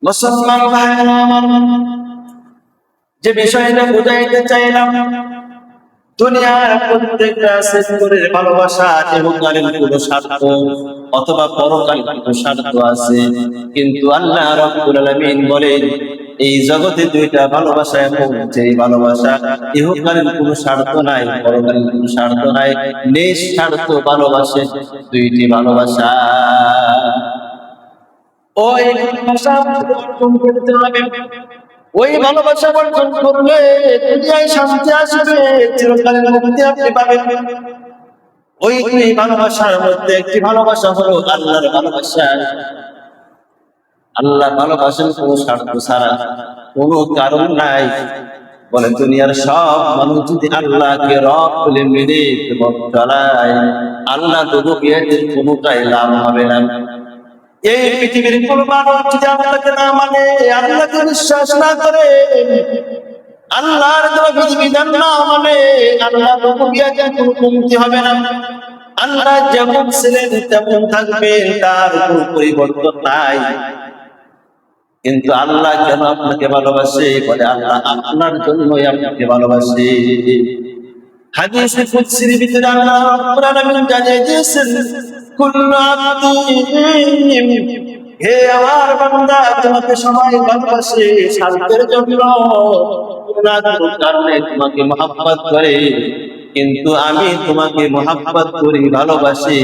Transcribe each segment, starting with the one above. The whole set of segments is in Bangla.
মুসলমান ভাইরা আমার, যে বিষয়টা বুঝাইতে চাইলাম, দুনিয়ার প্রত্যেকটা সেক্টরের ভালোবাসা ইহকালীন কোনো স্বার্থ অথবা পরকালীন কোনো স্বার্থ আছে, কিন্তু আল্লাহ রাব্বুল আলামিন বলেন এই জগতে দুইটা ভালোবাসা এমন, যে ভালোবাসা ইহকালীন কোনো স্বার্থ নাই, পরকালীন কোনো স্বার্থ নাই, নিঃস্বার্থ ভালোবাসে দুইটি ভালোবাসা। ওই ভালোবাসা অর্জন করতে হবে। ওই ভালোবাসা অর্জন করলে দুনিয়ায় শান্তি আসবে, চিরকালীন মুক্তি আপনি পাবেন। ওই দুই ভালোবাসার মধ্যে একটি ভালোবাসা হলো আল্লাহর ভালোবাসা। আল্লাহ ভালোবাসেন কোনো স্বার্থ ছাড়া, কোনো কারণ নাই। বলে দুনিয়ার সব মানুষ যদি আল্লাহকে রব বলে মেনে চলায়, আল্লাহ রুবুবিয়্যতের কোনোটাই লাভ হবে না। এই পৃথিবীর কোন মানুষ যদি আল্লাহকে না মানে, আল্লাহকে বিশ্বাস না করে, আল্লাহর বিধান না মানে, আল্লাহ রুবুবিয়্যতের কোনো কমতি হবে না। আল্লাহ যেমন ছিলেন তেমন থাকবেন, তার কোনো পরিবর্তন নাই। কিন্তু আল্লাহ কেন আপনাকে ভালোবাসে? বলে আল্লাহ আপনার জন্যই আপনাকে ভালোবাসে। হাদিসে কুদসির ভিতরে আল্লাহ রাব্বুল আলামিন জানিয়ে দিয়েছেন, কুল্লু আবদি, হে আমার বান্দা, তোমাকে সবাই ভালোবাসে স্বার্থের জন্য, কোনো কারণে তোমাকে মহব্বত করে, কিন্তু আমি তোমাকে মহব্বত করি, ভালোবাসি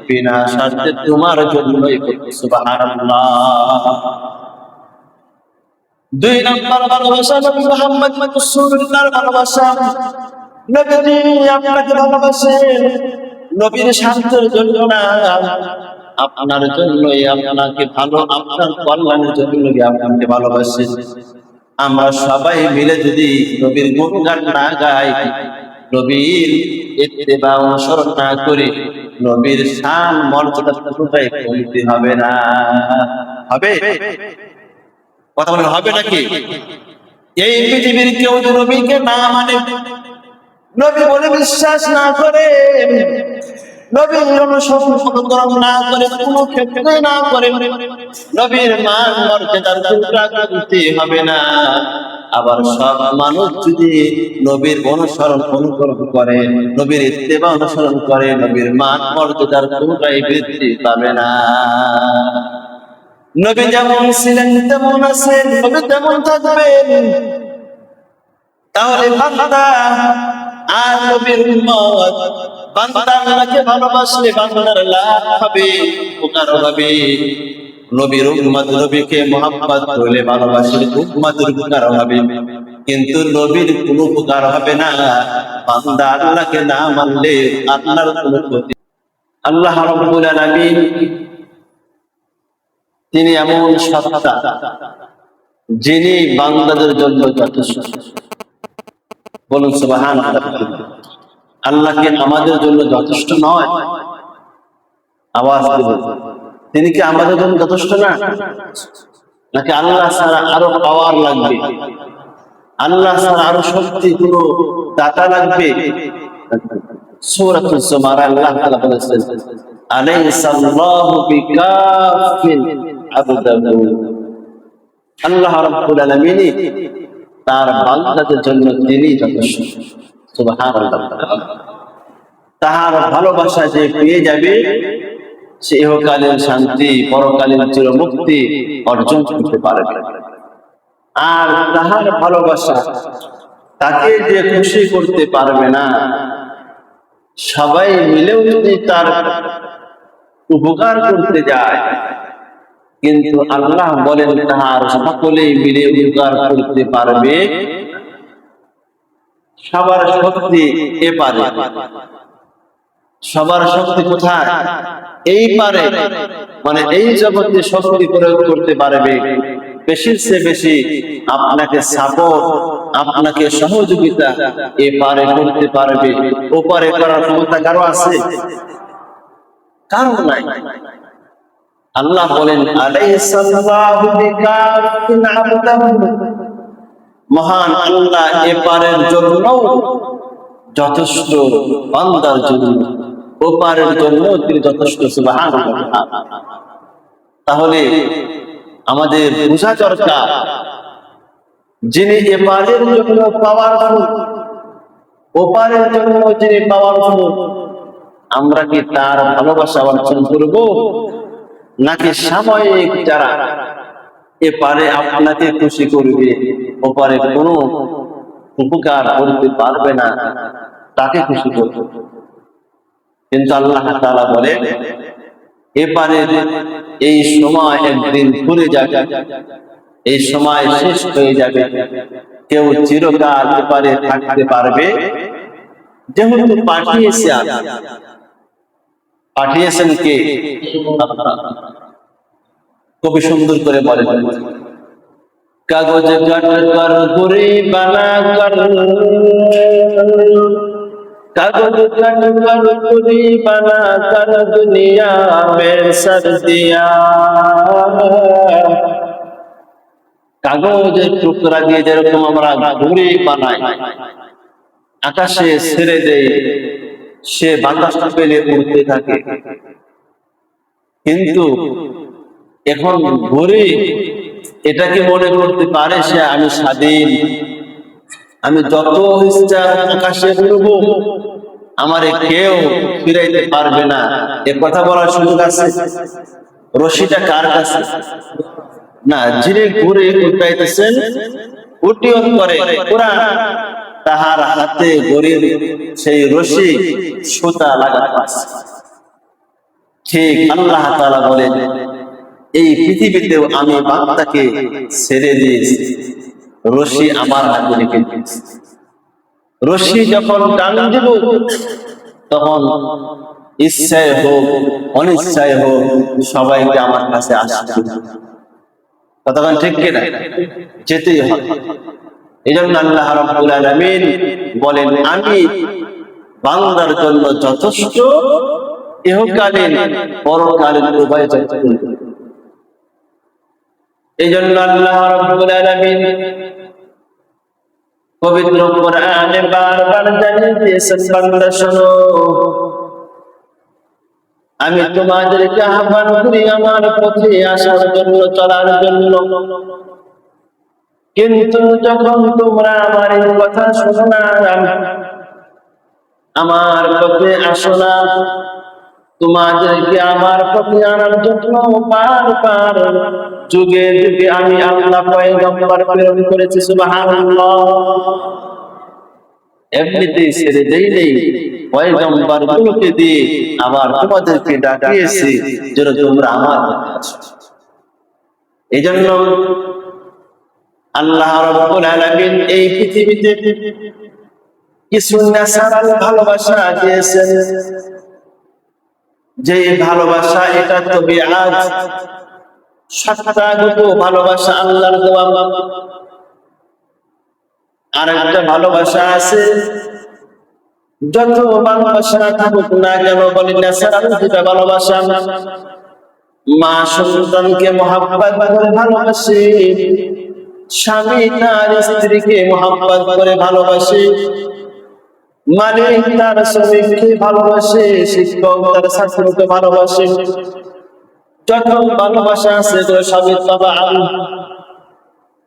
বিনা স্বার্থে তোমার জন্যই। সুবহানাল্লাহ। দুই নম্বর ভালোবাসা নবী মুহাম্মদ রাসূলুল্লাহর ভালোবাসা। নবীজি আপনাকে ভালোবাসেন নবীর স্বার্থের জন্য না, আপনার জন্যই, আপনাকে ভালো, আপনার কল্যাণের জন্যই আপনাকে ভালোবাসেন। আমরা সবাই মিলে যদি নবীর গুণগান না গাই, নবীর ইত্তেবা অনুসরণ না করি, নবীর শান মর্যাদা কোথায় কমতে হবে না? হবে? কথা বলেন, হবে নাকি? এই পৃথিবীর কেউ যদি নবীকে না মানে, নবী বলে বিশ্বাস না করে, নবীর অনুসরণ না করে, কোনো ক্ষেত্রে না করে, নবীর মান মর্যাদার টুকরা করতে হবে না। আবার সব মানুষ যদি নবীর অনুকরণ করে, নবীর ইত্তেবা অনুসরণ করে, নবীর মান মর্যাদার টুকরাই বৃদ্ধি পাবে না। নবী যেমন ছিলেন তেমন আছেন, নবী তেমন থাকবেন। তাহলে বান্দা আর নবীর উম্মত, বান্দা আল্লাহকে ভালোবাসলে বান্দার লাভ হবে, উপকার হবে। নবীর উম্মত নবীকে মহব্বত করলে, ভালোবাসলে উম্মতের উপকার হবে। কিন্তু নবীর কোনো উপকার হবে না বান্দা আল্লাহকে না মানলে, আল্লাহর কোনো ক্ষতি। আল্লাহ রাব্বুল আলামিন তিনি এমন সত্তা, যিনি বান্দাদের জন্য যথেষ্ট। বলুন সুবহানাল্লাহ। আল্লাহকে আমাদের জন্য যথেষ্ট নয়? আওয়াজ দেবেন, তিনি কি আমাদের জন্য যথেষ্ট না? নাকি আল্লাহ ছাড়া আরো পাওয়ার লাগবে, আল্লাহ ছাড়া আরো শক্তি কোনো দাতা লাগবে? সূরাতুল জুমার আল্লাহ তাআলা বলেছেন, আলাইসাল্লাহু বিকাফিন আবদাহু। আল্লাহ রাব্বুল আলামিন তার বান্দাদের জন্য তিনি যথেষ্ট। সুবহানাল্লাহ। তার ভালোবাসা যে পেয়ে যাবে, সে ইহকালীন শান্তি, পরকালীন চিরমুক্তি অর্জন করতে পারবে। আর তাহার ভালোবাসা তাকে যে খুশি করতে পারবে না, সবাই মিলেও যদি তার উপকার করতে যায়, কিন্তু আল্লাহ বলেন তাহার সকলেই মিলে উপকার করতে পারবে। সবার শক্তি এ পারে, সবার শক্তি কোথায়? এই পারে, মানে এই জগতে শক্তি প্রয়োগ করতে পারবে। বেশির চেয়ে বেশি আপনাকে সাপোর্ট, আপনাকে সহযোগিতা এ পারে করতে পারবে। ও পারে করার ক্ষমতা কারো আছে? কারো নাই। আল্লাহ বলেন, আলাইসাল্লাহু বিকাফিন আবদাহু। মহান আল্লাহ এপারের জন্য যথেষ্ট, বান্দার জন্য ওপারের জন্য তিনি যথেষ্ট। সুবহানাল্লাহ। তাহলে আমাদের বোঝা দরকার, যিনি এপারের জন্য পাওয়ারফুল, ওপারের জন্য যিনি পাওয়ারফুল, আমরা কি তার ভালোবাসা অর্জন করব, নাকি সাময়িক যারা এপারে আপনাকে খুশি করবে ওপারে কোনো উপকার করতে পারবে না তাকে খুশি করব? কিন্তু আল্লাহ তাআলা বলেন এপারে এই সময় একদিন ঘুরে যাবে, এই সময় শেষ হয়ে যাবে, কেউ চিরকাল এপারে থাকতে পারবে? যেহেতু পাঠিয়েছেন কে? কবি সুন্দর করে বলেন, কাগজ কাট কর ঘুরে বানা কর, কাগজ কাট কর ঘুরে বানা কর, দুনিয়া মে সর দিয়া। কাগজের টুকরা দিয়ে যেরকম আমরা ঘুড়ি বানাই, আকাশে ছেড়ে দেই, সে বাতাস পেলে উড়তে থাকে। কিন্তু এখন ঘুড়ি এটাকে মনে করতে পারে সে আমি স্বাধীন, আমি যত ইচ্ছা আকাশে উড়বো, আমারে কেউ ফিরাইতে পারবে না। এ কথা বলার সুযোগ আছে? রশিটা কার কাছে? না, যিনি ঘুরে উল্টাইতেছেন উটিয়ন করে কোরআন, তাহার হাতে ঘড়ির সেই রশি সুতা লাগানো আছে। ঠিক আল্লাহ তাআলা বলেন এই পৃথিবীতেও আমি বান্দাকে ছেড়ে দিয়েছি, রশি আমার হাতে রেখে দিয়েছি। রশি যখন টান দেব তখন ইচ্ছায় হোক অনিচ্ছায় হোক সবাইকে আমার কাছে আসবে। তখন ঠিক কিনা? যেতেই হবে। এই জন্য আল্লাহ রাব্বুল আলামিন বলেন আমি বান্দার জন্য যথেষ্ট, ইহকালীন পরকালীন উভয় যথেষ্ট। এই জন্য আল্লাহ রাব্বুল আলামিন পবিত্র কোরআনে বারবার জানিয়ে দিয়েছেন, বান্দা শোনো, আমি তোমাদেরকে আহ্বান করি আমার পথে আসার জন্য, চলার জন্য। কিন্তু যখন তোমরা আমার এই কথা শোনো না, আমার পথে আসো না, তোমাদেরকে আমার পথে আনার জন্য বারবার যুগে যুগে আমি আল্লাহ পয়গম্বর প্রেরণ করেছি। সুবহানাল্লাহ। এমনিতেই ছেড়ে দেই নেই, পয়গম্বর গুলোকে দিয়ে আবার তোমাদেরকে ডাকিয়েছি যেন তোমরা আমার পথে আসো। এই জন্য আল্লাহ রাব্বুল আলামিন এই পৃথিবীতে কিছু ন্যাচারাল ভালোবাসা দিয়েছেন, যে ভালোবাসা এটা তবিআত, সত্তাগত ভালোবাসা, আল্লাহর দেওয়া। আর একটা ভালোবাসা আছে, যত ভালোবাসা থাকুক না কেন, বলি ন্যাচারাল যেটা ভালোবাসা, মা সন্তানকে মহব্বত করে ভালোবাসে, স্বামী তার স্ত্রীকে মহব্বত করে ভালোবাসে, মালিক তার শ্রমিককে ভালোবাসে, শিক্ষক তার ছাত্রকে ভালোবাসে। যত ভালোবাসা আছে সবই তাবাআন,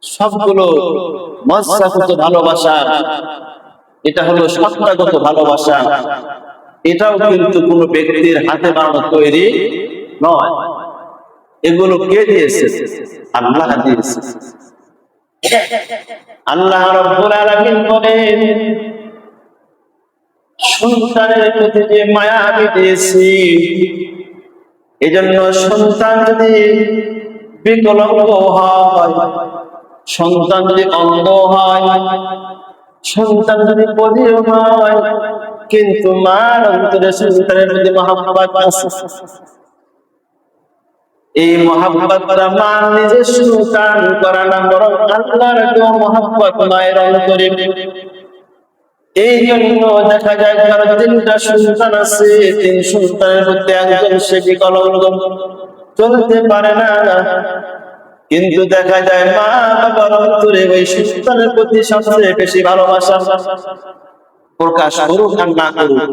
সবগুলো মজ্জাগত ভালোবাসা। এটা হলো সত্তাগত ভালোবাসা। এটাও কিন্তু কোনো ব্যক্তির হাতে বানানো তৈরি নয়। এগুলো কে দিয়েছে? আল্লাহ দিয়েছে। আল্লাহ রাব্বুল আলামিন বলেন সন্তানের প্রতি যে মায়া আমি দিয়েছি, এজন্য সন্তান যদি বিকলাঙ্গ হয়, সন্তান যদি অন্ধ হয়, সন্তান যদি বধির হয়, কিন্তু মার অন্তরে সন্তানের প্রতি মহব্বত আছে। এই মহব্বতটা মা নিজস্ব দান করা না, বরং আল্লাহর দেওয়া মহব্বত মায়ের অন্তরে। এই জন্য দেখা যায় কারো 3টা সন্তান আছে, 3 সন্তানের মধ্যে একজন সে বিকলাঙ্গ, চলতে পারে না, কিন্তু দেখা যায় মা বাবার অন্তরে ওই সন্তানের প্রতি সবচেয়ে বেশি ভালোবাসা প্রকাশ করুক আর না করুক,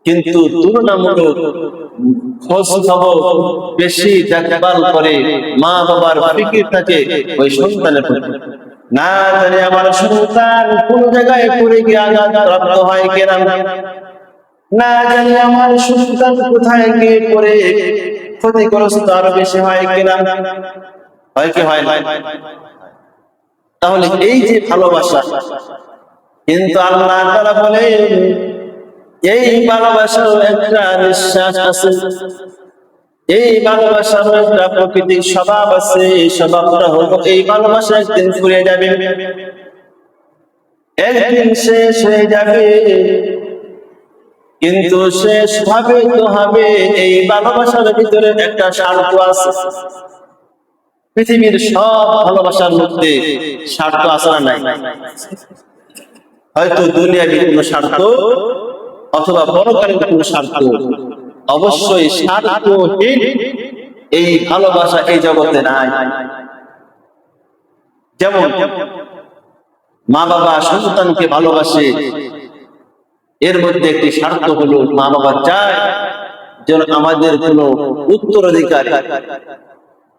কিন্তু তুলনামূলক খোঁজ খবর বেশি দেখভাল করে, মা বাবার ফিকির থাকে ওই সন্তানের প্রতি। না জানি আমার সন্তান কোন জায়গায় পড়ে গিয়ে আঘাতপ্রাপ্ত হয় কিনা, না জানি আমার সন্তান কোথায় গিয়ে পড়ে ক্ষতিগ্রস্ত আরো বেশি হয় কিনা, হয় কি হয় না? তাহলে এই যে ভালোবাসা, কিন্তু আল্লাহ তাআলা বলেন এই ভালোবাসার একটা নিঃশ্বাস আছে, এই ভালোবাসার একটা প্রকৃতির স্বভাব আছে। স্বভাবটা হলো এই ভালোবাসা একদিন ফুরিয়ে যাবে, একদিন শেষ হয়ে যাবে। কিন্তু শেষ হবে তো হবে, এই ভালোবাসার ভিতরে একটা স্বার্থ আছে। পৃথিবীর সব ভালোবাসার মধ্যে স্বার্থ আছে না নাই? হয়তো দুনিয়াবি কোনো স্বার্থ অথবা পরকালের কোনো স্বার্থ, অবশ্যই স্বার্থহীন এই ভালোবাসা এই জগতে নাই। যেমন মা বাবা সন্তানকে ভালোবাসে, এর মধ্যে একটি স্বার্থ হলো মা বাবা চায় যেন আমাদের কোনো উত্তরাধিকারী,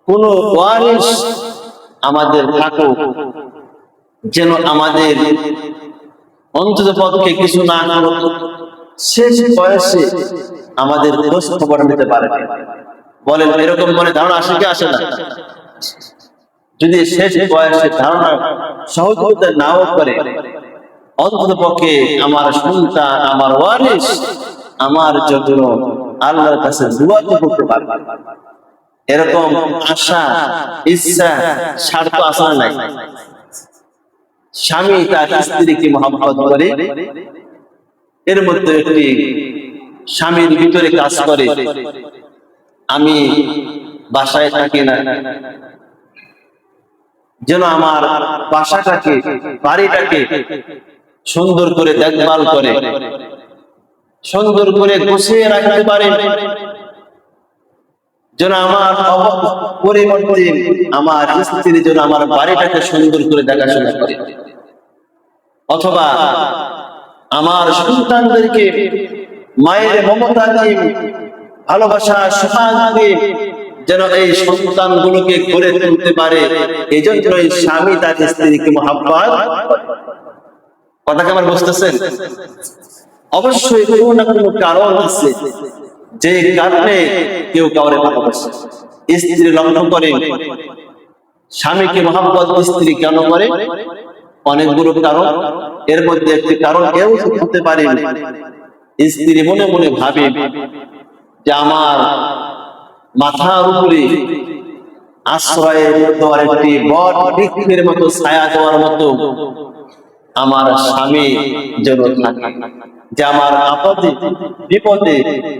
কোনো ওয়ারিস আমাদের থাকুক, যেন আমাদের অন্তত পক্ষে কিছু না করুক, শেষ বয়সে আমাদের খোঁজ খবর নিতে পারে। বলেন এরকম মনে ধারণা আসে কি আসে না? যদি শেষ বয়সে ধারণা সহযোগিতা নাও করে, অন্তত পক্ষে আমার সন্তান, আমার ওয়ারিস আমার জন্য আল্লাহর কাছে দোয়া করতে পারবে, এরকম আশা ইচ্ছা স্বার্থ আসা নাই। স্বামী তার স্ত্রীকে মহব্বত করে, এর মধ্যে একটি স্বামীর ভিতরে কাজ করে, আমি বাসায় থাকি না, যেন আমার বাসাটাকে, বাড়িটাকে সুন্দর করে দেখভাল করে, সুন্দর করে গুছিয়ে রাখতে পারে, যেন আমার পরিবর্তে আমার স্ত্রী যেন আমার বাড়িটাকে সুন্দর করে দেখাশোনা করে, অথবা আমার সন্তানদেরকে মায়ের মমতা দিয়ে, ভালোবাসা, সুহাগ দিয়ে যেন এই সন্তানগুলোকে গড়ে তুলতে পারে। এই জন্যই স্বামী তার স্ত্রীকে মহব্বত। কথাকে আমার বুঝতেছেন? অবশ্যই কোনো না কোনো কারণ আছে যে কারণে কেউ কাউরে ভালোবাসে। স্ত্রী লক্ষ্য করে স্বামীকে মহব্বত স্ত্রী কেন করে, অনেকগুলো কারণ। এর মধ্যে একটি কারণ এও হতে পারে স্ত্রী মনে মনে ভাবে যে আমার মাথার উপরে আশ্রয় দেওয়ার একটি বট বৃক্ষের মতো, ছায়া দেওয়ার মতো আমার স্বামী যেন থাকে, যে আমার আপদে বিপদে,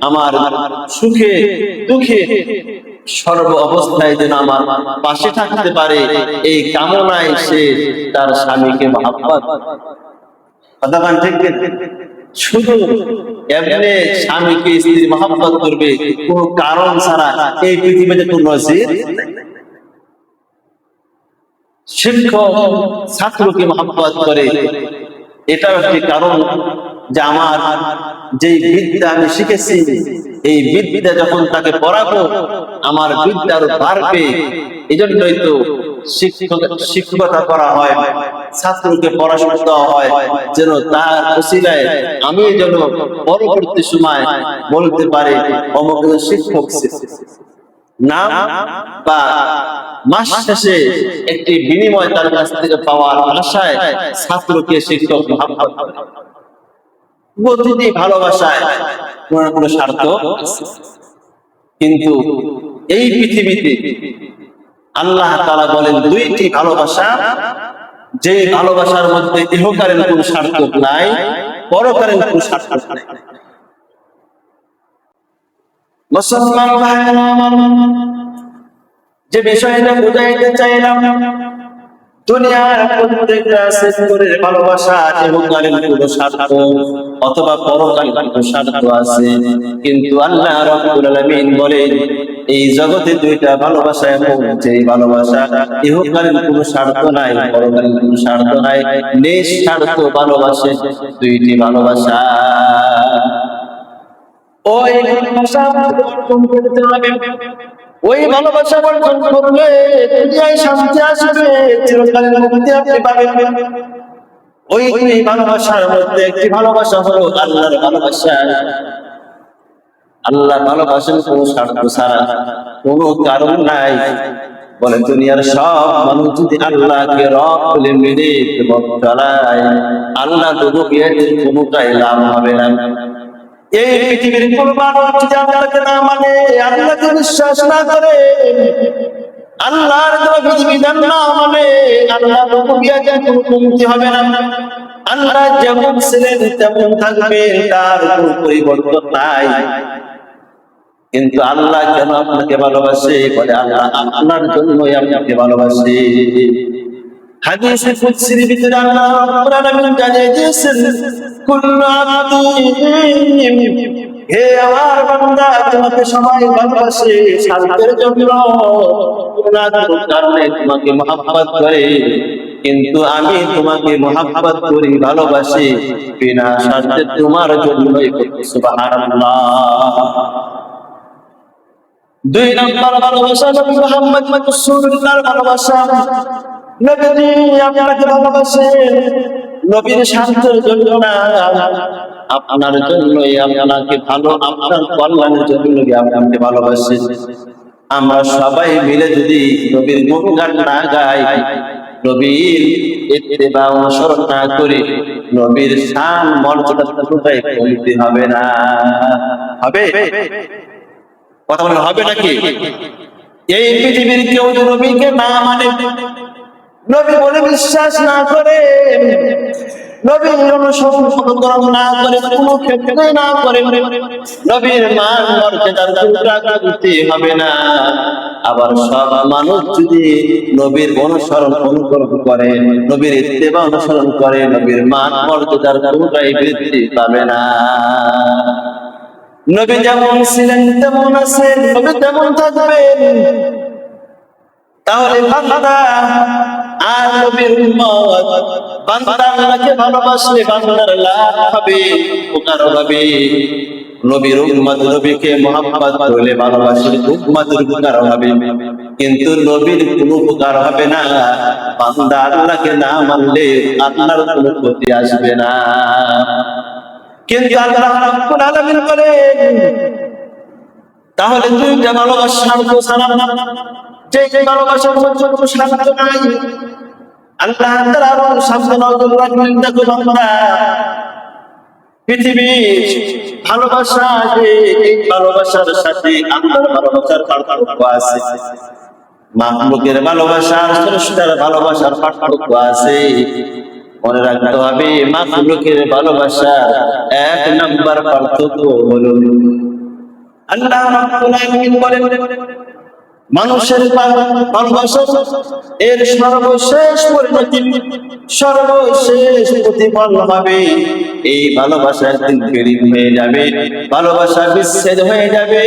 আমার সুখে দুঃখে সর্ব অবস্থায় যেন আমার পাশে থাকতে পারে, এই কামনায় সে তার স্বামীকে মহব্বত। কথা বলেন ঠিক না? শুধু এমনি স্বামীকে স্ত্রী মহব্বত করবে কোনো কারণ ছাড়া এই পৃথিবীতে কোনো নজির। শিক্ষক ছাত্রকে মহব্বত করে, এটাও একটি কারণ যে আমার যে বিদ্যা আমি শিখেছি, এই বিদ্যা যখন তাকে পড়াবো আমার বিদ্যা আরো বাড়বে। এই জন্যই তো শিক্ষকতা করা হয়, ছাত্রকে পড়াশোনা দেওয়া হয়, যেন তার ওসিলায় আমি যেন পরবর্তী সময় বলতে পারে অমুক শিক্ষক নাম বা মাস শেষে একটি বিনিময় তার কাছ থেকে পাওয়ার আশায় ছাত্রকে শিক্ষক মহব্বত করে। প্রতিটি ভালোবাসায় কোনো না কোনো স্বার্থ আছে। কিন্তু এই পৃথিবীতে আল্লাহ তাআলা বলেন দুইটি ভালোবাসা, যে ভালোবাসার মধ্যে ইহকালীন কোনো স্বার্থ নাই, পরকালীন কোনো স্বার্থ নাই। মুসলমান ভাইরা আমার, যে বিষয়টা বুঝাইতে চাইলাম, দুনিয়ার প্রত্যেকটা সেক্টরের ভালোবাসা ইহকালীন কোনো স্বার্থ অথবা পরকালীন কোনো স্বার্থ আছে, কিন্তু আল্লাহ রাব্বুল আলামিন বলেন এই জগতে দুইটা ভালোবাসা এমন, যে ভালোবাসা ইহকালীন কোনো স্বার্থ নাই, পরকালীন কোনো স্বার্থ নাই, নিঃস্বার্থ ভালোবাসে দুইটি ভালোবাসা। ওই ভালোবাসা অর্জন করতে হবে। ওই ভালোবাসা অর্জন করলে দুনিয়ায় শান্তি আসবে, চিরকালের মুক্তি আপনি পাবেন। ওই ভালোবাসার মধ্যে একটি ভালোবাসা হলো আল্লাহর ভালোবাসা। আল্লাহ ভালোবাসেন কোনো স্বার্থ ছাড়া, কোনো কারণ নাই। বলে দুনিয়ার সব মানুষ যদি আল্লাহকে রব বলে মেনে পথ চালায়, আল্লাহ রুবুবিয়্যতের কোনোটাই লাভ হবে না। এই পৃথিবীর কোনো মানুষ যদি আল্লাহকে না মানে, আল্লাহকে বিশ্বাস না করে, আল্লাহর বিধিবিধান না মানে, আল্লাহ রুবুবিয়্যতের কোনো কমতি হবে না। আল্লাহ যেমন ছিলেন তেমন থাকবে, তার কোনো পরিবর্তন নাই। কিন্তু আল্লাহ কেন আপনাকে ভালোবাসে? বলে আল্লাহ আপনার জন্যই আপনাকে ভালোবাসে। হাদিসে কুদসির ভিতরে আল্লাহ রাব্বুল আলামিন জানিয়ে দিয়েছেন, কুল্লু আবদি, হে আমার বান্দা, তোমাকে সবাই ভালোবাসে স্বার্থের জন্য, না কোনো কারণে তোমাকে মহব্বত করে। কিন্তু আমি তোমাকে মহব্বত করি, ভালোবাসি বিনা স্বার্থে তোমার জন্যই। সুবহানাল্লাহ। দুই নম্বর ভালোবাসা নবী মুহাম্মদ রাসূলুল্লাহর ভালোবাসা। নবীজি আপনাকে ভালোবাসেন নবীর স্বার্থের জন্য না, আপনার জন্যই। আপনাকে ভালো, আপনার কল্যাণের জন্য নবী আপনাকে ভালোবাসেন। আমরা সবাই মিলে যদি নবীর গুণগান না গাই, নবীর ইত্তেবা অনুসরণ না করি, নবীর শান মর্যাদা কোথায় কমতি হবে না? হবে? কথা বলেন, হবে নাকি? এই পৃথিবীর কেউ নবীকে না মানে, নবী বলে বিশ্বাস না করে, নবীর অনুসরণ না করে, কোনো ক্ষেত্রে না করে, নবীর মান মর্যাদার পুনরাবৃত্তি হবে না। আবার সব মানুষ যদি নবীর অনুসরণ অনুকরণ করে, নবীর ইত্তেবা অনুসরণ করে, নবীর মান মর্যাদার কোনটাই বৃদ্ধি পাবে না। নবী যেমন ছিলেন তেমন আছেন, নবী তেমন থাকবেন। তাহলে বান্দা আর নবীর উম্মত, বান্দা আল্লাহকে ভালোবাসলে বান্দার লাভ হবে, উপকার হবে। নবীর উম্মত নবীকে মুহাব্বত করলে ভালোবাসলে উম্মতের উপকার হবে। কিন্তু নবীর কোনো উপকার হবে না, বান্দা আল্লাহকে না মানলে আল্লাহর কোনো ক্ষতি আসবে না। কিন্তু আল্লাহ রাব্বুল আলামিন বলেন, তাহলে তুই যে ভালোবাসার ছাড়া যে ভালোবাসার মধ্যে কোনো স্বার্থ নাই, আল্লাহ তাআলা আরো সামনে নজর রাখলেন, দেখো বান্দা, পৃথিবীর ভালোবাসা যে এই ভালোবাসার সাথে আল্লাহর ভালোবাসার পার্থক্য আছে, মাখলুকের ভালোবাসা আর স্রষ্টার ভালোবাসার পার্থক্য আছে। মনে রাখতে হবে, মাখলুকের ভালোবাসা এক নাম্বার পার্থক্য হলো, আল্লাহ রাব্বুল আলামিন বলেন, মানুষের ভালোবাসা এর সর্বশেষ পরিণতি, সর্বশেষ প্রতিফল হবে এই ভালোবাসা একদিন বিলীন হয়ে যাবে, ভালোবাসা বিচ্ছেদ হয়ে যাবে।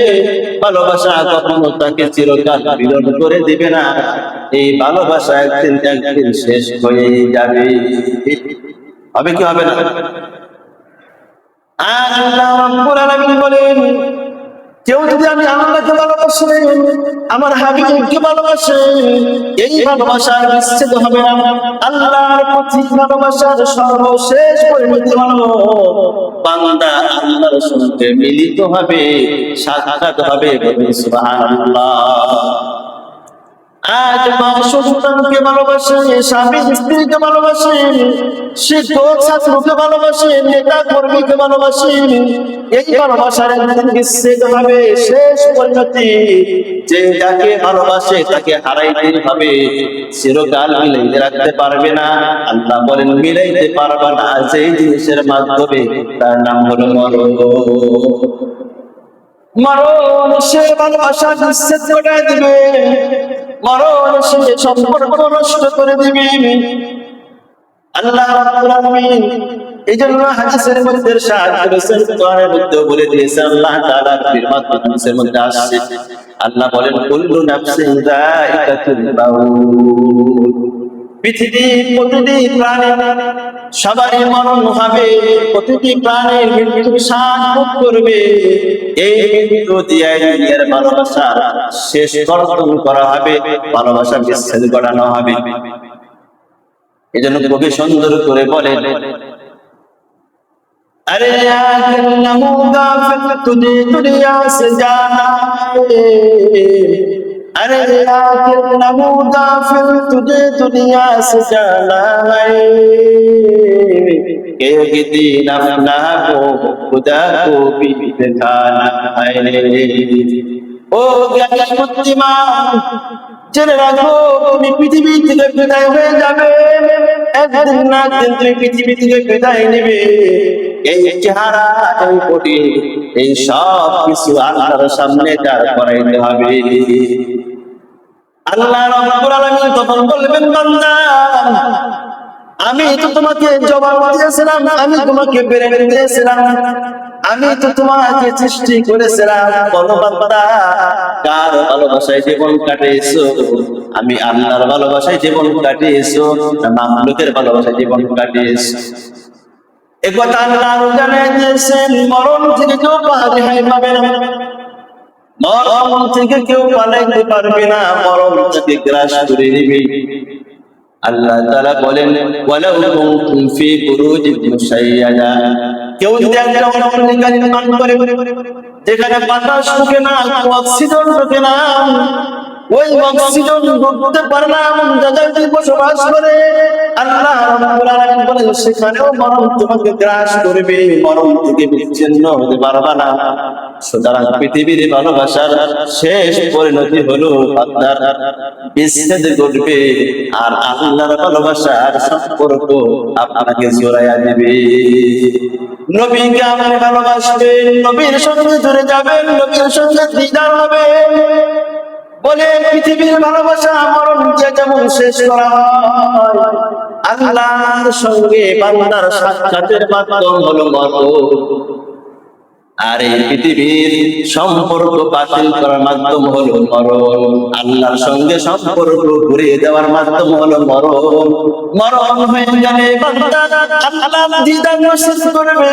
ভালোবাসা কখনো তাকে চিরকাল বিলীন করে দিবে না, এই ভালোবাসা একদিন শেষ হয়ে যাবে। হবে কি হবে না? আল্লাহ রাব্বুল আলামিন বলেন, কেউ যদি আমি আল্লাহকে ভালোবাসে, আমার হাবিবকে ভালোবাসে, এই ভালোবাসার বিচ্ছেদ হবে না। আল্লাহর প্রতি ভালোবাসার সর্বশেষ পরিণতি হলো বান্দা আল্লাহর সঙ্গে মিলিত হবে, সাক্ষাৎ হবে। সুবহানাল্লাহ। আজ মা সন্তানকে ভালোবাসে, স্বামী স্ত্রীকে ভালোবাসে, শিক্ষক ছাত্রকে ভালোবাসে, নেতা কর্মীকে ভালোবাসে, এই ভালোবাসার একদিন বিচ্ছেদ হবে, শেষ পরিণতি। যে যাকে ভালোবাসে তাকে হারাইতে হবে, চিরকাল মিলাইতে রাখতে পারবে না। আল্লাহ বলেন, মিলাইতে পারবে না যে জিনিসের মাধ্যমে, তার নাম হলো মরণ। মরণ সে ভালোবাসা বিচ্ছেদ করে দিবে, মরণ সে সম্পর্ক নষ্ট করে দিবে। আল্লাহ রাব্বুল আলামিন এইজন্য হাদিসের মধ্যে ইরশাদ করেছেন, কোরআনের মধ্যে বলে দিয়েছেন, আল্লাহ তাআলা হাদিসের মধ্যে আসছে, আল্লাহ বলেন, কুল্লু নাফসিন যায়িকাতুল মাউত, পৃথিবীর প্রতিটি প্রাণী সবারই মরণ হবে, প্রতিটি প্রাণীর মৃত্যুর স্বাদ ভোগ করবে। এই মৃত্যু দিয়ে দুনিয়ার ভালোবাসা শেষ কর্তন করা হবে, ভালোবাসা বিচ্ছেদ ঘটানো হবে। এজন্য কবি সুন্দর করে বলেন, अरे आखिर नमूदा फिर तुझे दुनिया से जाना है, अरे आखिर नमूदा फिर तुझे दुनिया से जाना है, एक दिन अपना को खुदा को भी दिखाना है। ओ জ্ঞানী বুদ্ধিমান, জেনে রাখো তুমি পৃথিবী থেকে বিদায় হয়ে যাবে, একদিন না একদিন তুমি পৃথিবী থেকে বিদায় নেবে। এই চেহারা, এই বডি, এই সব কিছু আল্লাহর সামনে দাঁড় করাইতে হবে। আল্লাহ রাব্বুল আলামিন তখন বলবেন, বান্দা আমি তো তোমাকে জবাব দিয়েছিলাম, আমি তোমাকে বেরেট দিয়েছিলাম, আমি তো তোমাকে সৃষ্টি করেছিলাম, বলো বান্দা কার ভালোবাসায় জীবন কাটিয়েছো? আমি আল্লাহর ভালোবাসায় জীবন কাটিয়েছো না মামলুকের ভালোবাসায় জীবন কাটিয়েছো? একথা আল্লাহ জানিয়ে দিয়েছেন, মরণ থেকে কেউ রেহাই পাবে না, মরণ থেকে কেউ পালাইতে পারবে না, মরণ থেকে গ্রাস করে নেবে। আল্লাহ তাআলা বলেন, ওয়ালাউ কুনতুম ফি বুরুজিন মুশাইয়াদা, কেউ যদি একটা অট্টালিকা নির্মাণ করে যেখানে বাতাস ঢোকে না, অক্সিজেন ঢোকে না, ওই অক্সিজেন ঢুকতে পারে না এমন জায়গায় যদি বসবাস করে, আল্লাহ রাব্বুল আলামিন বলেন সেখানেও মরণ তোমাকে গ্রাস করবে, মরণ থেকে বিচ্ছিন্ন হতে পারবে না। সুতরাং পৃথিবীর ভালোবাসার শেষ পরিণতি হলো আপনার বিচ্ছেদ ঘটবে, আর আল্লাহর ভালোবাসার সম্পর্ক আপনাকে জোড়াইয়া দেবে। নবীকে আপনি ভালোবাসবেন, নবীর সঙ্গে জুড়ে যাবেন, নবীর সঙ্গে দিদার হবে বলে পৃথিবীর ভালোবাসা মরণ দিয়ে যেমন শেষ করা হয়, আল্লাহর সঙ্গে বান্দার সাক্ষাতের মাধ্যম হলো মরণ, আর এই পৃথিবীর সম্পর্ক বাতিল করার মাধ্যম হলো মরণ, আল্লাহর সঙ্গে সম্পর্ক ঘুরিয়ে দেওয়ার মাধ্যম হলো মরণ। মরণ হয়ে গেলে বান্দা আল্লাহর দিদার নসিব করবে,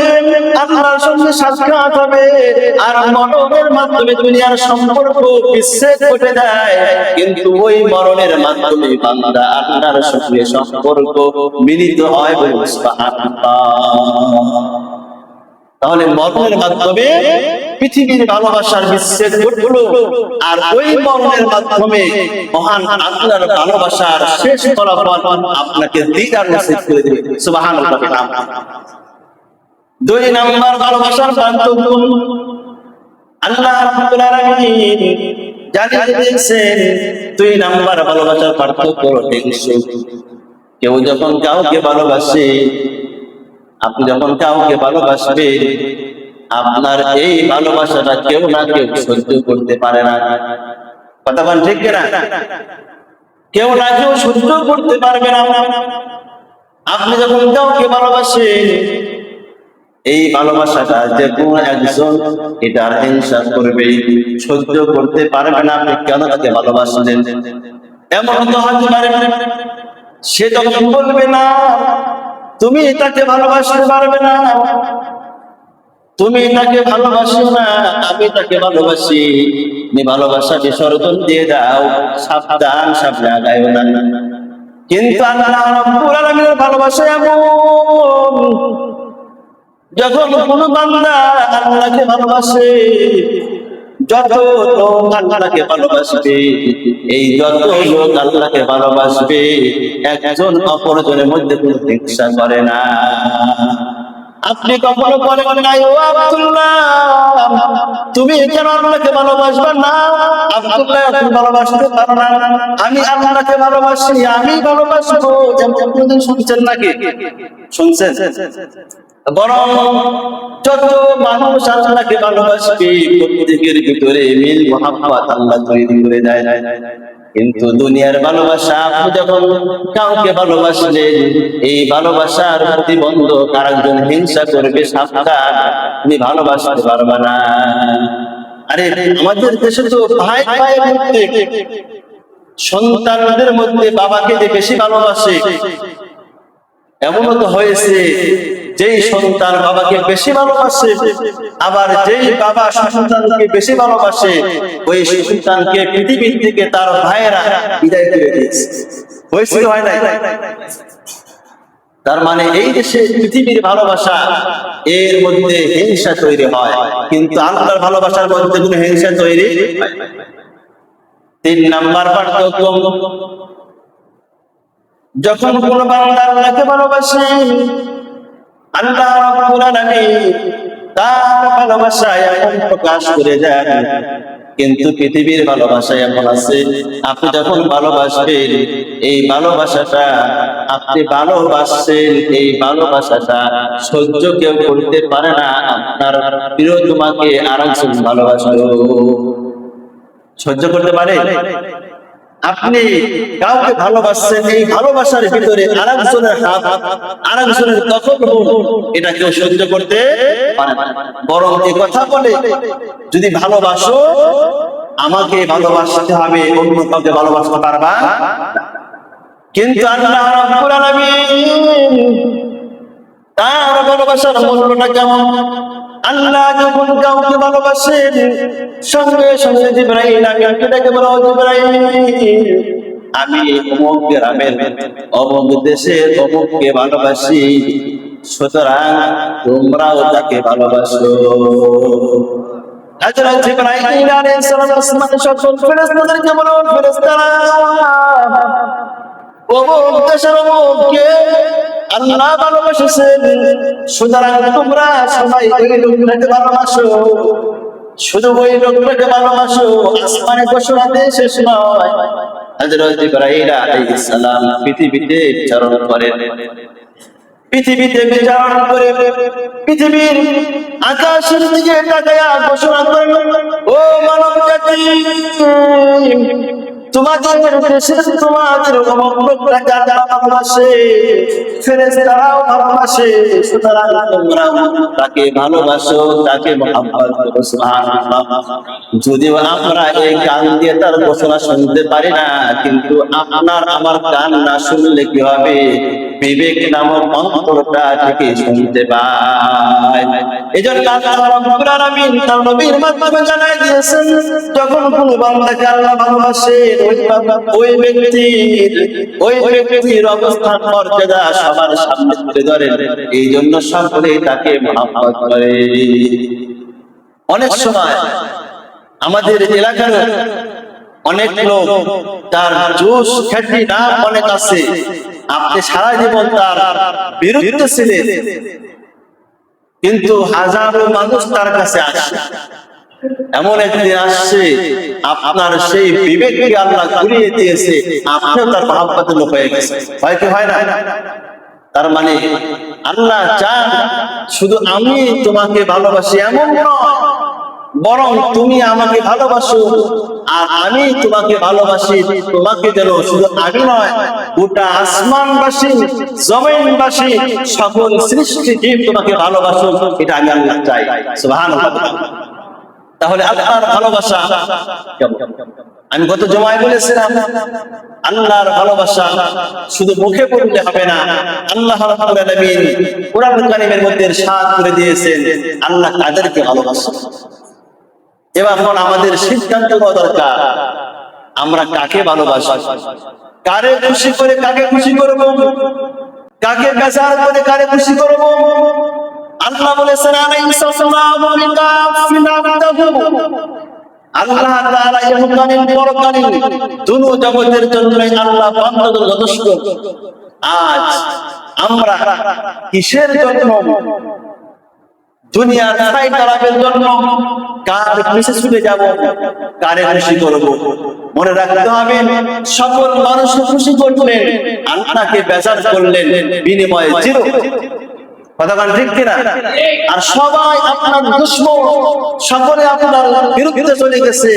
আল্লাহর সঙ্গে সাক্ষাৎ হবে, আর মরণের মাধ্যমে দুনিয়ার সম্পর্ক বিচ্ছেদ ঘটে যায়, কিন্তু ওই মরণের মাধ্যমে বান্দা আল্লাহর সঙ্গে সম্পর্ক মিলিত হয়। সুবহানাল্লাহ। তাহলে মরণের মাধ্যমে পৃথিবীর ভালোবাসার বিচ্ছেদ ঘটলো, আর ওই মরণের মাধ্যমে মহান আল্লাহর ভালোবাসার শেষ ফলাফল আপনাকে দিদার নসিব করে দেবে। সুবহানাল্লাহ। দুই নাম্বার ভালোবাসার পার্থক্য আল্লাহ রাব্বুল আলামিন জানিয়ে দিয়েছেন। দুই নাম্বার ভালোবাসার পার্থক্য দেখছো, কেউ যখন কাউকে ভালোবাসে, আপনি যখন কাউকে ভালোবাসবেন, আপনার এই ভালোবাসাটা কেউ না কেউ সহ্য করতে পারে না। কথা বলেন ঠিক কিনা? কেউ না কেউ সহ্য করতে পারবে না। আপনি যখন কাউকে ভালোবাসেন, এই ভালোবাসাটা যে কোনো একজন এটার হিংসা করবে, সহ্য করতে পারবে না। আপনি কেন তাকে ভালোবাসলেন? এমন তো হতে পারে সে যখন বলবে না তুমি তাকে ভালোবাসতে পারবে না, তুমি তাকে ভালোবাসো না, আমি তাকে ভালোবাসি, তুমি ভালোবাসা বিসর্জন দিয়ে দাও, সাবধান, সাবধান গায়ো না। কিন্তু আল্লাহ রাব্বুল আলামিনের ভালোবাসা এমন, যখন কোন বান্দা আল্লাহকে ভালোবাসে, যত লোক আল্লাহকে ভালোবাসবে, এই যত লোক আল্লাহকে ভালোবাসবে, একজন অপরজনের মধ্যে কোনো হিংসা করে না। আপনি কখনো বলেন নাই, ও আব্দুল্লাহ তুমি কেন আল্লাহকে ভালোবাসবে না? আব্দুল্লাহ তুমি ভালোবাসতে পারো না, আমি আল্লাহকে ভালোবাসি, আমি ভালোবাসবো। যেমন শুনছেন নাকি? শুনছেন? বরং যত মানুষ আল্লাহকে ভালোবাসবে, প্রত্যেকের ভিতরে মিল মহাব্বত আল্লাহ তৈরি করে দেয়। কিন্তু দুনিয়ার ভালোবাসা, আপনি যখন কাউকে ভালোবাসলেন, এই ভালোবাসার প্রতিবন্ধক আরেকজন হিংসা করবে, সাবধান, তুমি ভালোবাসতে পারবে না। আরে আমাদের দেশে তো ভাই ভাই সন্তানদের মধ্যে বাবাকে যে বেশি ভালোবাসে, এমনও তো হয়েছে যেই সন্তান বাবাকে বেশি ভালোবাসে, আবার যেই বাবা সন্তানকে বেশি ভালোবাসে, ওই সন্তানকে পৃথিবীর থেকে তার ভাইয়েরা বিদায় করে দিয়েছে। হয়েছে হয় নাই? তার মানে এই দেশে পৃথিবীর ভালোবাসা, এর মধ্যে হিংসা তৈরি হয়, কিন্তু আল্লাহর ভালোবাসার মধ্যে কোনো হিংসা তৈরি হয় না। 3 নাম্বার পার্থক্য, যখন কোন বান্দা আল্লাহকে ভালোবাসে, আল্লাহ রাব্বুল আলামিন তার ভালোবাসায় এখন প্রকাশ করে দেন। কিন্তু পৃথিবীর ভালোবাসা এমন আছে, আপনি যখন ভালোবাসবেন, এই ভালোবাসাটা আপনি ভালোবাসছেন, এই ভালোবাসাটা সহ্য কেউ করতে পারে না। আপনার প্রিয় তোমাকে আরেকজন ভালোবাসলো, সহ্য করতে পারে? আপনি কাউকে ভালোবাসছেন, এই ভালোবাসার ভিতরে আরেকজনের হাত, আরেকজনের দখল, এটা কেউ সহ্য করতে পারে না। বরং এই কথা বলে, যদি ভালোবাসো আমাকে ভালোবাসতে হবে, অন্য কাউকে ভালোবাসতে পারবা না। কিন্তু আল্লাহ রাব্বুল আলামিন তার ভালোবাসার মূল্যটা কেমন? আল্লাহ যখন কাউকে ভালোবাসেন, সঙ্গে সঙ্গে জিবরাইল আমিনকে ডেকে বলে, ও জিবরাইল, আমি অমুক গ্রামের অমুক দেশের অমুককে ভালোবাসি, সুতরাং তোমরাও তাকে ভালোবাসো। হযরত জিবরাইল আলাইহিস সালাম আসমানের সকল ফেরেশতাদেরকে বলে, ও ফেরেশতারা, অমুক দেশের অমুককে আল্লাহ ভালোবাসেন, সুতরাং তোমরা সবাই ওই লোকটাকে ভালোবাসো, শুধু ওই লোকটাকে ভালোবাসো। আসমানে ঘোষণা দিয়ে শেষ নয়, হযরত জিবরাইল আলাইহিস সালাম পৃথিবীতে বিচরণ করেন, পৃথিবীতে বিচরণ করে পৃথিবীর আকাশের দিকে তাকায়া ঘোষণা করেন, ও মানব জাতি, তোমাদের দেশে তোমাদের অমুক লোকটাকে আল্লাহ ভালোবাসে, ফেরেশতারাও ভালোবাসে, সুতরাং তোমরাও তাকে ভালোবাসো, তাকে মহব্বত করো। সুবহানাল্লাহ। যদিও আমরা এই কান দিয়ে তার ঘোষণা শুনতে পারি না, কিন্তু আপনার আমার কান না শুনলে কি হবে? বিবেক নামক অন্তরটা থেকে শুনতে পায়। এজন্য আল্লাহ রাব্বুল আলামিন তার নবীর মাধ্যমে জানাই দিয়েছেন, যখন কোনো বান্দাকে আল্লাহ ভালোবাসে, ওই ব্যক্তির অবস্থান মর্যাদা সবার সামনে তুলে ধরেন। এই জন্য সকলেই তাকে মহব্বত করে। অনেক সময় আমাদের এলাকার অনেক লোক, তার জোশ খ্যাতি নাম অনেক আছে, আপনি সারা জীবন তার বিরুদ্ধে ছিলেন, কিন্তু হাজারো মানুষ তার কাছে আসে। এমন একদিন আসছে, আপনার সেই বিবেককে আল্লাহ ঘুরিয়ে দিয়েছে, আপনিও তার মহব্বতের লোক হয়ে গেছে। হয় কি হয় না? তার মানে আল্লাহ চান শুধু আমি তোমাকে ভালোবাসি এমন নয়, বরং তুমি আমাকে ভালোবাসো আর আমি তোমাকে ভালোবাসি। তোমাকে যেন শুধু আমি নয়, গোটা আসমানবাসী, জমিনবাসী, সকল সৃষ্টি জীব তোমাকে ভালোবাসো, এটা আমি আল্লাহ চাই। সুবহানাল্লাহ। তাহলে আল্লাহর ভালোবাসা কেমন? আমি গত জুমায় বলেছিলাম, আল্লাহর ভালোবাসা শুধু মুখে বললে হবে না। আল্লাহ রাব্বুল আলামিন কোরআন কারীমের মধ্যে ইরশাদ করে দিয়েছেন, আল্লাহ কাদেরকে ভালোবাসেন। এবার এখন আমাদের সিদ্ধান্ত নেওয়া দরকার, আমরা কাকে ভালোবাসি, কারে খুশি করে কাকে খুশি করব, কাকে বেজার করে কারে খুশি করব। আল্লাহ বলেছেন, আল্লাহ তাআলা ইহকালীন পরকালীন দুনো জগতের জন্য আল্লাহ বান্দাদের যথেষ্ট। আজ আমরা কিসের জন্য, দুনিয়ার ছাই তালাবের জন্য কার পিছে ছুটে যাব, কারে খুশি করব? মনে রাখতে হবে, সকল মানুষ খুশি করলেন, আল্লাহকে বেজার করলেন, বিনিময়ে জিরো। কথাটা ঠিক কিনা? আর সবাই আপনার দুশমন, সকলে আপনার বিরুদ্ধে চলে গেছে,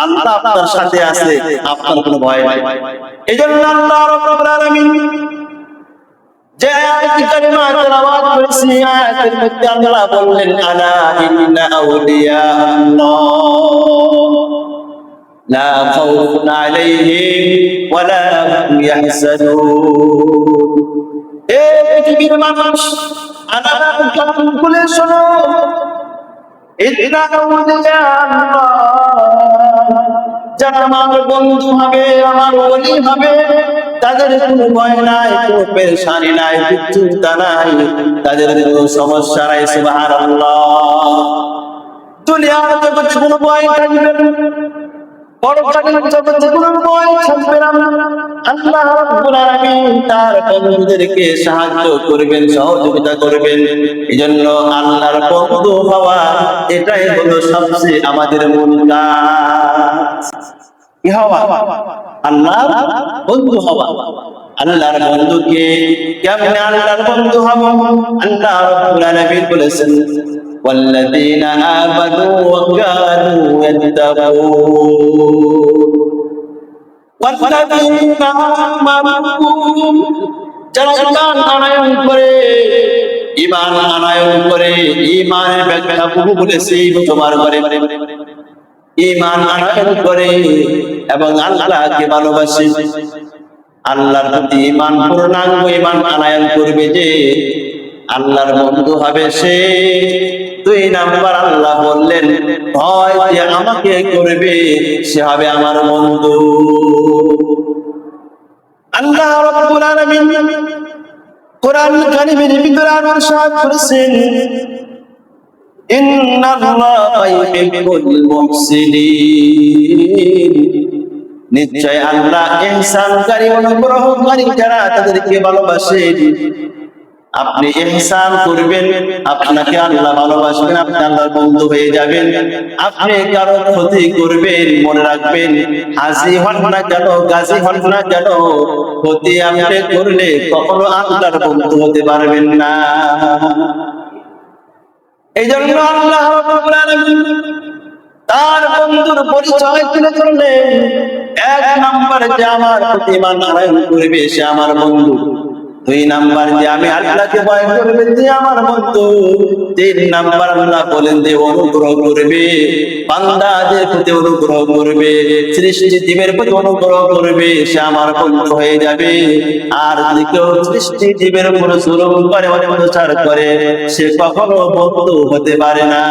আল্লাহ আপনার সাথে আছে, আপনার কোনো ভয় নাই। এজন্য আল্লাহ রাব্বুল আলামিন যে আয়াতটি কারিমা তেলাওয়াত করেছি, আয়াতের মধ্যে আল্লাহ বললেন, আলা ইন্না আউলিয়া আল্লাহ লা খাউফুন আলাইহিম ওয়া লা হুম ইয়াহজানুন। এ পৃথিবীর মানুষ, আল্লাহর কালাম খুলে শোনো, ইন্না আউলিয়া আল্লাহ, যারা আমার বন্ধু হবে, আমার ওলি হবে, তাদের কোনো ভয় নাই, কোনো পেরেশানি নাই, চিন্তা নাই, তাদের কোনো সমস্যা নাই। সুবহানাল্লাহ। দুনিয়ার জগতে কোনো ভয় থাকবে না, পরকালের জগতে কোনো ভয় থাকবে না। আল্লাহ রাব্বুল আলামিন তার বন্ধুদেরকে সাহায্য করবেন, সহযোগিতা করবেন। এজন্য আল্লাহর বন্ধু হওয়া এটাই হলো সবচেয়ে আমাদের মূল কাজ। কি হওয়া? আল্লাহর বন্ধু হওয়া। আল্লাহর বন্ধুকে কেমনে আল্লাহর বন্ধু হব? আল্লাহ রাব্বুল আলামিন বলেছেন, والذين آمنوا وكانوا يتقون। والذين آمنوا, যারা ঈমান আনয়ন করে, ঈমান আনয়ন করে, ঈমানের ব্যাখ্যা বহু বলেছি তোমার ঘরে, ঈমান আনয়ন করে এবং আল্লাহকে ভালোবাসে, আল্লাহর প্রতি ঈমান, পূর্ণাঙ্গ ঈমান আনয়ন করবে, যে আল্লাহর বন্ধু হবে সে। 2 নাম্বার আল্লাহ বললেন, ভয় যে আমাকে করবে সে হবে আমার বন্ধু। আল্লাহ রাব্বুল আলামিন কোরআন কারীমের ভিতরে আরো ইরশাদ করেছেন, ইন্নাল্লাহা ইউহিব্বুল মুহসিনিন, নিশ্চয় আল্লাহ ইহসানকারী, অনুগ্রহকারী যারা তাদেরকে ভালোবাসেন। আপনি ইহসান করবেন, আপনাকে আল্লাহ ভালোবাসবেন, আপনি আল্লাহর বন্ধু হয়ে যাবেন। আপনি কারো ক্ষতি করবেন, মনে রাখবেন, হাজি হন না কেন, গাজী হন না কেন, ক্ষতি আপনি করলে কখনো আল্লাহর বন্ধু হতে পারবেন না। এই জন্য আল্লাহ রাব্বুল আলামিন তার বন্ধুর পরিচয় তুলে ধরলেন। 1 নাম্বার, যে আমার প্রতি ঈমান আনয়ন করবে সে আমার বন্ধু। 2 নাম্বার, যে আমি আল্লাহকে ভয় করবে যে আমার বন্ধু। 3 নাম্বার আল্লাহ বলেন যে অনুগ্রহ করবে, বান্দাদের প্রতি অনুগ্রহ করবে, সৃষ্টি জীবের প্রতি অনুগ্রহ করবে, সে আমার বন্ধু হয়ে যাবে। আর যদি কেউ সৃষ্টি জীবের উপর জুলুম করে, অত্যাচার করে, সে কখনো বন্ধু হতে পারে না।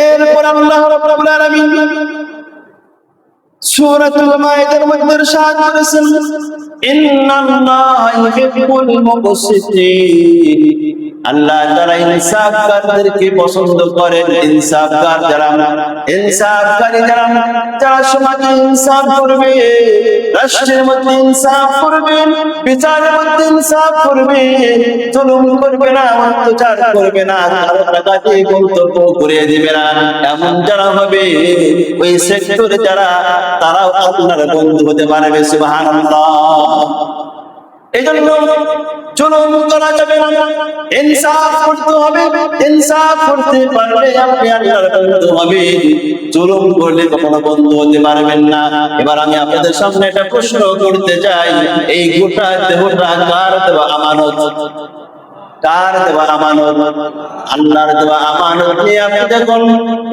এরপর আল্লাহ রাব্বুল আলামিন সূরাতুল মায়েদার মধ্যে ইরশাদ করেছেন, ইন্নাল্লাহা ইউহিব্বুল মুকসিতিন, আল্লাহ যারা ইনসাফকারীদেরকে পছন্দ করেন। ইনসাফকার যারা, ইনসাফকারী যারা, যারা সমাজে ইনসাফ করবে, রাষ্ট্রের মধ্যে ইনসাফ করবে, বিচারের মধ্যে ইনসাফ করবে, জুলুম করবে না, অত্যাচার করবে না, কারো টাকা দিয়ে গন্তব্য করে দিবে না, এমন যারা হবে, ওই সেক্টরে যারা, তারাও আল্লাহর বন্ধু হতে পারবে। সুবহানাল্লাহ। এজন্য জুলুম করা যাবে না, ইনসাফ করতে হবে। ইনসাফ করতে পারলে আপনি আল্লাহর বন্ধু হবেন, জুলুম করলে কখনো বন্ধু হতে পারবেন না। এবার আমি আপনাদের সামনে একটা প্রশ্ন করতে চাই, এই গোটা দেহটা কার দেওয়া আমানত? কার দেওয়া আমানত? আল্লাহর দেওয়া আমানত নিয়ে আপনি যখন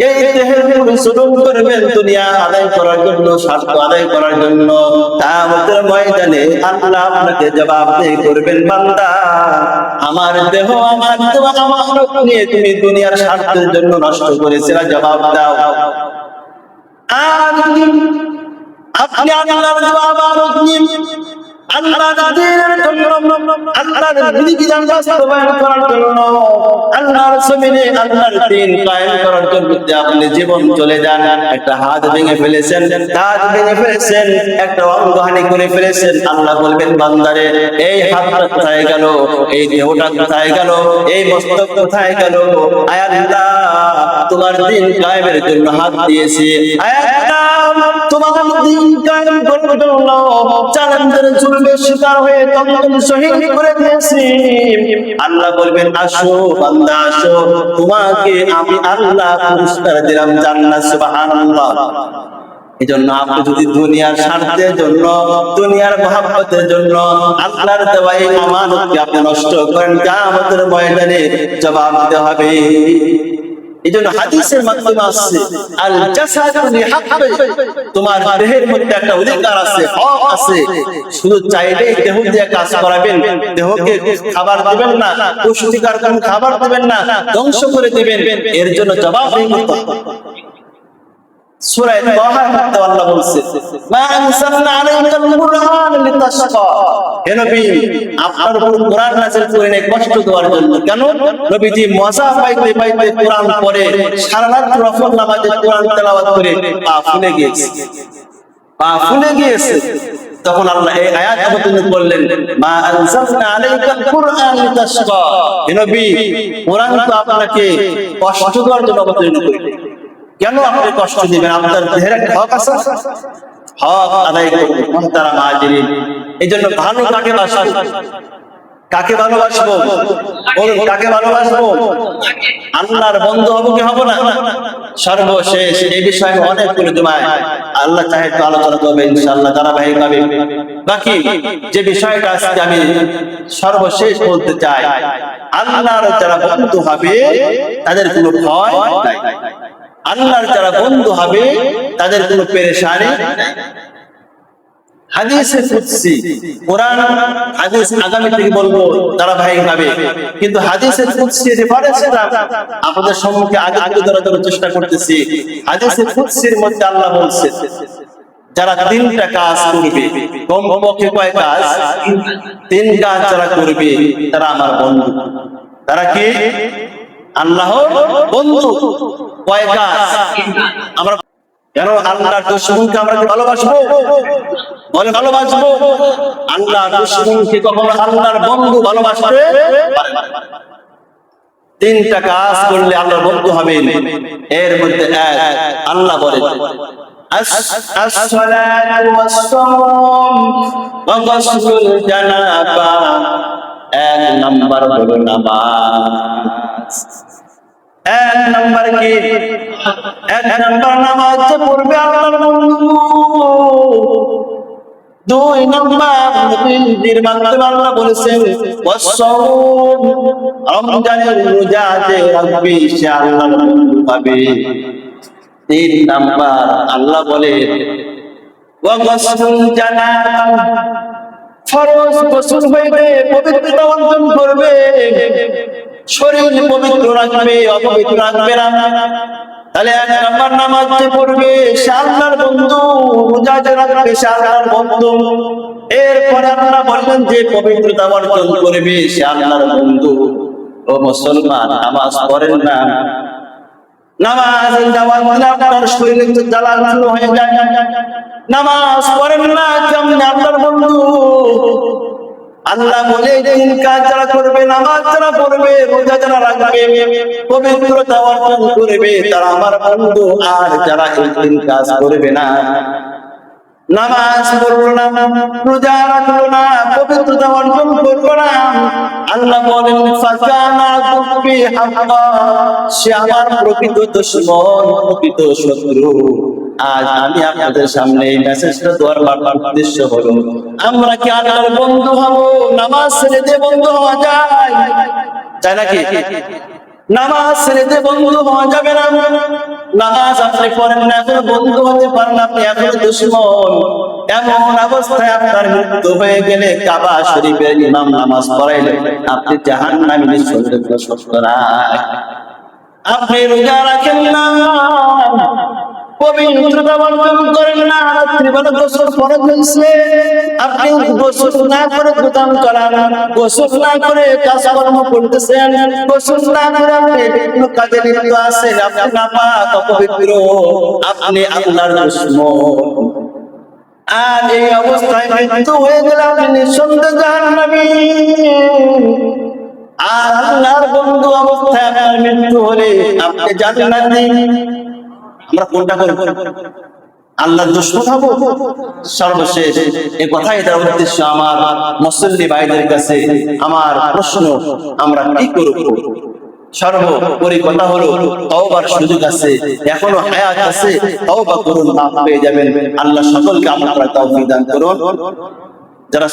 এই দেহের উপর জুলুম করবেন, দুনিয়া আদায় করার জন্য, স্বার্থ আদায় করার জন্য, কিয়ামতের ময়দানে আল্লাহ আপনাকে জবাবদিহি করবেন, বান্দা আমার দেহ, আমার দেওয়া আমানত নিয়ে তুমি দুনিয়ার স্বার্থের জন্য নষ্ট করেছিলা, জবাব দাও। আর আপনি আল্লাহর দেওয়া আমানত নিয়ে আল্লাহর দ্বীনের জন্য, আল্লাহর বিধিবিধান বাস্তবায়ন করার জন্য, আল্লাহর জমিনে আল্লাহর দ্বীন কায়েম করার জন্য আপনি জীবন চলে যান, একটা হাত ভেঙে ফেলেছেন, কাঁধ ভেঙে ফেলেছেন, একটা অঙ্গহানি করে ফেলেছেন, আল্লাহ বলবেন, বান্দারে এই হাতটা কোথায় গেল, এই দেহটা কোথায় গেল, এই মস্তক কোথায় গেল? আয় আল্লাহ, তোমার দ্বীন কায়েমের জন্য হাত দিয়েছি, আয় আল্লাহ, তোমার দ্বীন কায়েম করার জন্য জালেমদের জুলুমের শিকার হয়ে তখন শহীদ করে দিয়েছি। আল্লাহ বলবেন, আসো বান্দা আসো, তোমাকে আমি আল্লাহ পুরস্কার দিলাম জান্নাত। সুবহানাল্লাহ। এজন্য আপনি যদি দুনিয়ার স্বার্থের জন্য, দুনিয়ার মহব্বতের জন্য আল্লাহর দেওয়া এই আমানতকে আপনি নষ্ট করেন, কিয়ামতের ময়দানে জবাব দিতে হবে। এইজন্য হাদিসের মাধ্যমে আসছে আল জাসাদু লিহাক্কি, তোমার দেহের মধ্যে একটা অধিকার আছে, হক আছে, শুধু চাইলেই দেহ দিয়ে কাজ করাবেন, দেহকে খাবার দিবেন না, পুষ্টিকর কোন খাবার দিবেন না, ধ্বংস করে দিবেন, এর জন্য জবাবদিহি করতে হবে। সূরা তাহার মধ্যে আল্লাহ বলছে মা আনসালনা আলাইকাল কুরআন লিতাশকা, হে নবী আপনার উপর কোরআন নাযিল করি নাই কষ্ট দেওয়ার জন্য। কেন? নবীজি মজা পাইতে পাইতে কোরআন পড়ে, সারা রাত নফল নামাজে কোরআন তেলাওয়াত করে পা ফুলে গিয়েছে। তখন আল্লাহ এই আয়াত অবতীর্ণ করলেন মা আনসালনা আলাইকাল কুরআন লিতাশকা, হে নবী কোরআন তো আপনাকে কষ্ট দেওয়ার জন্য অবতীর্ণ করি। কেন আপনি কষ্ট দিবেন? আপনার দেহের একটা হক আছে, হক আদায় করুন মুহতারাম হাজিরিন। এই জন্য ভালো কাকে বাসবো? কাকে ভালোবাসবো? বলুন কাকে ভালোবাসবো? আল্লাহর বন্ধু হবো কি হবো না? সর্বশেষ এই বিষয়ে অনেকগুলো জুমায় আল্লাহ চাহে তো আলোচনা করবে ইনশাআল্লাহ ধারাবাহিকভাবে। বাকি যে বিষয়টা আজকে আমি সর্বশেষ বলতে চাই, আল্লাহর যারা বন্ধু হবে তাদের কোনো ভয় নাই, আল্লাহর যারা বন্ধু হবে তাদের কোনো পেরেশানি নাই। হাদিসে কুদসি, কোরআন হাদিস আগামী থেকে বলবো ধারাবাহিকভাবে, কিন্তু হাদিসে কুদসি রেফারেন্সটা আপনাদের সম্মুখে আগে ধরার চেষ্টা করতেছি। হাদিসে কুদসির মধ্যে আল্লাহ বলছে যারা তিনটা কাজ করবে, কমপক্ষে কয় কাজ? তিন কাজ যারা করবে তারা আমার বন্ধু। তারা কি? আল্লাহর বন্ধু। কয় কাজ? আমরা কেন আল্লাহর দুশমনকে আমরা ভালোবাসবো? বলে ভালোবাসবো। আল্লাহর দুশমনকে কখনো আল্লাহর বন্ধু ভালোবাসবে পারে না। তিনটা কাজ করলে আল্লাহর বন্ধু হবেন। এর মধ্যে এক, আল্লাহ বলেন as-salatu was-sawm wa ghuslul janaba, এক নাম্বার হলো নামাজ। এক নাম্বার কি? এক নাম্বার নামাজ পড়বে আল্লাহর বন্ধু। দুই নাম্বার নবীর মাধ্যমে আল্লাহ বলেছেন ওয়াস-সাওম, রমজানের রোজা যে রাখবে সে আল্লাহর বন্ধু হবে। তিন নাম্বার আল্লাহ বলেন ওয়া গসলুল জানাবা, ফরজ গোসল হইবে, পবিত্রতা অর্জন করবে, শরীর পবিত্র রাখবে, অপবিত্র রাখবে না। তাহলে এক নাম্বার নামাজ যে পড়বে সে আল্লাহর বন্ধু, রোজা যে রাখবে সে আল্লাহর বন্ধু। এরপরে আল্লাহ বললেন যে পবিত্রতা অর্জন করবে সে আল্লাহর বন্ধু। ও মুসলমান, নামাজ পড়েন না, নামাজ যাওয়ার মানে আপনার শরীরে তো জ্বালা শুরু হয়ে যায়। নামাজ পড়েন না কেমন আল্লাহর বন্ধু? আল্লাহ বলে তিন কাজ যারা করবে, নামাজ যারা পড়বে, রোজা যারা রাখবে, পবিত্রতা অর্জন করবে, তারা আমার বন্ধু। আর যারা এই তিন কাজ করবে না, নামাজ পড়লো না, রোজা রাখলো না, পবিত্রতা অর্জন করলো না, আল্লাহ বলেন ফাকানা কুফি হাক্কা, সে আমার প্রকৃত দুশমন, প্রকৃত শত্রু। আজ আমি আপনাদের সামনে এই মেসেজটা দেওয়ার উদ্দেশ্য হলো আমরা কি আল্লাহর বন্ধু হব? নামাজ ছেড়ে দিয়ে বন্ধু হওয়া যায়? তাই নাকি? নামাজ ছেড়ে দিয়ে বন্ধু হওয়া যাবে না। নামাজ আপনি পড়েন না, এখন বন্ধু হতে পারেন, আপনি এখন দুশমন। এমন অবস্থায় আপনার মৃত্যু হয়ে গেলে কাবা শরীফের ইমাম নামাজ পড়াইলে আপনি জাহান্নামী নিঃসন্দেহে কোনো সত্য নাই। আপনি রোজা রাখেন না, পবিত্রতা অর্জন করেন না, রাত্রিবেলা গোসল ফরজ হয়েছে, আপনি গোসল না করে দোকান করান, গোসল না করে কাজকর্ম করতেছেন, গোসল না করে আপনি বিভিন্ন কাজে লিপ্ত আছেন, আপনি নাপাক, অপবিত্র, আপনি আল্লাহর দুশমন। আর এই অবস্থায় মৃত্যু হয়ে গেলে আপনি নিঃসন্দেহে জাহান্নামী। আর আল্লাহর বন্ধু অবস্থায় আপনার মৃত্যু হলে আপনি জান্নাতি। আমরা কোনটা করব? আল্লাহর দুশমন হব? সর্বশেষ এই কথাই তার উদ্দেশ্য আমার মুসল্লি ভাইদের কাছে আমার প্রশ্ন, আমরা কি করব? সর্বোপরি কথা হলো তওবার সুযোগ আছে, এখনো হায়াত আছে, তওবা করুন, মাফ পেয়ে যাবেন। আল্লাহ সকলকে আমল করার তৌফিক দান করুন। যারা